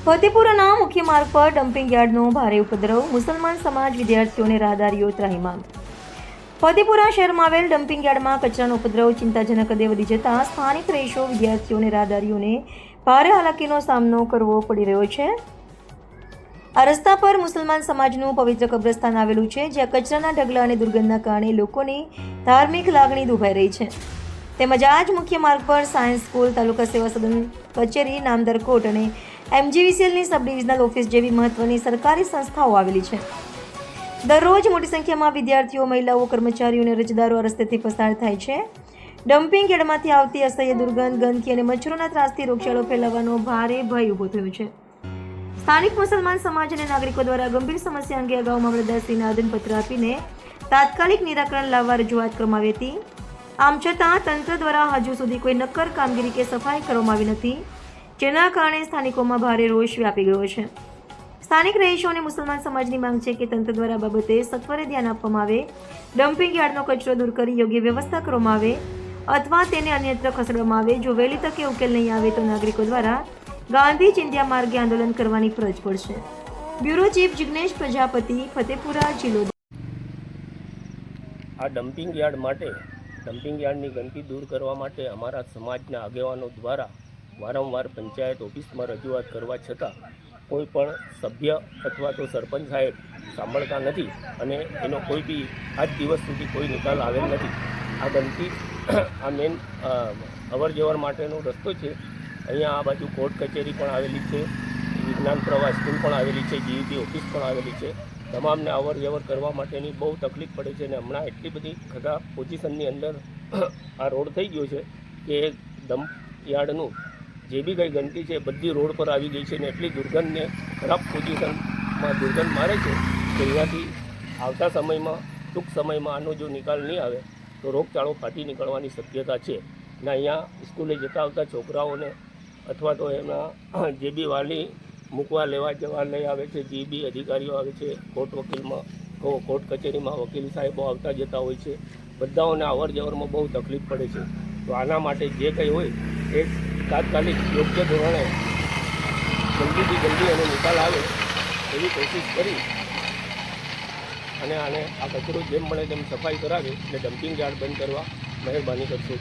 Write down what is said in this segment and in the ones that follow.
ફતેપુરાના મુખ્ય માર્ગ પર ડમ્પિંગ યાર્ડનો ભારે ઉપદ્રવ, મુસલમાન સમાજ વિદ્યાર્થીઓને રાહદારીઓ ત્રાહિમામ. ફતેપુરા શહેરમાં આવેલ ડમ્પિંગ યાર્ડમાં કચરાનો ઉપદ્રવ ચિંતાજનક હદે વધી જતા સ્થાનિક રહીશો, વિદ્યાર્થીઓ અને રાહદારીઓને ભારે હાલાકીનો સામનો કરવો પડી રહ્યો છે. આ રસ્તા પર મુસલમાન સમાજનું પવિત્ર કબ્રસ્તાન આવેલું છે, જ્યાં કચરાના ઢગલા અને દુર્ગંધના કારણે લોકોની ધાર્મિક લાગણી દુભાઈ રહી છે. તેમજ આ જ મુખ્ય માર્ગ પર સાયન્સ સ્કૂલ, તાલુકા સેવા સદન કચેરી, નામદાર કોર્ટ અને MGVCLની સબ ડિવિઝનલ ઓફિસ જેવી મહત્વની સરકારી સંસ્થાઓ આવેલી છે. દરરોજ મોટી સંખ્યામાં વિદ્યાર્થીઓ, મહિલાઓ, કર્મચારીઓ અને અરજદારો આ રસ્તેથી પસાર થાય છે. ડમ્પિંગ યાર્ડમાંથી આવતી અસહ્ય દુર્ગંધ, ગંદકી અને મચ્છરોના ત્રાસથી રોગચાળો ફેલાવાનો ભારે ભય ઊભો થયો છે. સ્થાનિક મુસલમાન સમાજ અને નાગરિકો દ્વારા ગંભીર સમસ્યા અંગે અગાઉ મામલતદારશ્રીને આવેદનપત્ર આપીને તાત્કાલિક નિરાકરણ લાવવા રજૂઆત કરવામાં આવી હતી. આમ છતાં તંત્ર દ્વારા હજુ સુધી કોઈ નક્કર કામગીરી કે સફાઈ કરવામાં આવી નથી, જેના કારણે સ્થાનિકોમાં ભારે રોષ વ્યાપી ગયો છે. સ્થાનિક રહીશો અને મુસલમાન સમાજની માંગ છે કે તંત્ર દ્વારા આ બાબતે સત્વરે ધ્યાન આપવામાં આવે, ડમ્પિંગ યાર્ડનો કચરો દૂર કરી યોગ્ય વ્યવસ્થા કરવામાં આવે અથવા તેને અન્યત્ર ખસેડવામાં આવે. જો વહેલી તકે ઉકેલ નહીં આવે તો નાગરિકો દ્વારા ગાંધી ચિંધ્યા માર્ગે આંદોલન કરવાની ફરજ પડશે. બ્યુરો ચીફ જિગ્નેશ પ્રજાપતિ, ફતેપુરા જિલ્લો. આ ડમ્પિંગ યાર્ડની ગંદકી દૂર કરવા માટે અમારા સમાજના આગેવાનો દ્વારા વારંવાર પંચાયત ઓફિસમાં રજૂઆત કરવા છતાં કોઈ પણ સભ્ય અથવા તો સરપંચ સાહેબ સાંભળતા નથી અને એનો કોઈ બી આજ દિવસ સુધી કોઈ નિકાલ આવેલ નથી. આ ગંદકી આ મેન અવર જવર માટેનો રસ્તો છે. અહીંયા આ બાજુ કોર્ટ કચેરી પણ આવેલી છે, વિજ્ઞાન પ્રવાહ સ્કૂલ પણ આવેલી છે, GEP ઓફિસ પણ આવેલી છે. તમામને અવર જવર કરવા માટેની બહુ તકલીફ પડે છે અને હમણાં એટલી બધી ખરાબ પોઝિશનની અંદર આ રોડ થઈ ગયો છે કે ડમ્પ યાર્ડનું જે બી કંઈ ગંદકી છે બધી રોડ પર આવી ગઈ છે અને એટલી દુર્ગંધને ખરાબ પોઝિશનમાં દુર્ગંધ મારે છે કે અહીંયાથી આવતા સમયમાં ટૂંક સમયમાં આનો જો નિકાલ નહીં આવે તો રોગચાળો ફાટી નીકળવાની શક્યતા છે. અને અહીંયા સ્કૂલે જતા આવતા છોકરાઓને અથવા તો એમના જે બી વાલી મૂકવા લેવા જવા લઈ આવે છે, જે બી અધિકારીઓ આવે છે, કોર્ટ કચેરીમાં વકીલ સાહેબો આવતા જતા હોય છે, બધાઓને અવર જવરમાં બહુ તકલીફ પડે છે. તો આના માટે જે કંઈ હોય એ તાત્કાલિક યોગ્ય ધોરણે જલ્દીથી જલ્દી એનો નિકાલ આવે એવી કોશિશ કરી અને આ કચરો જેમ મળે તેમ સફાઈ કરાવે એટલે ડમ્પિંગ યાર્ડ બંધ કરવા મહેરબાની કરશો.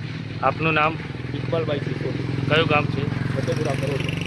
આપનું નામ? ઇકબાલભાઈ સિસોદી. કયું ગામ છે? ફતેપુરા કરોડિયા.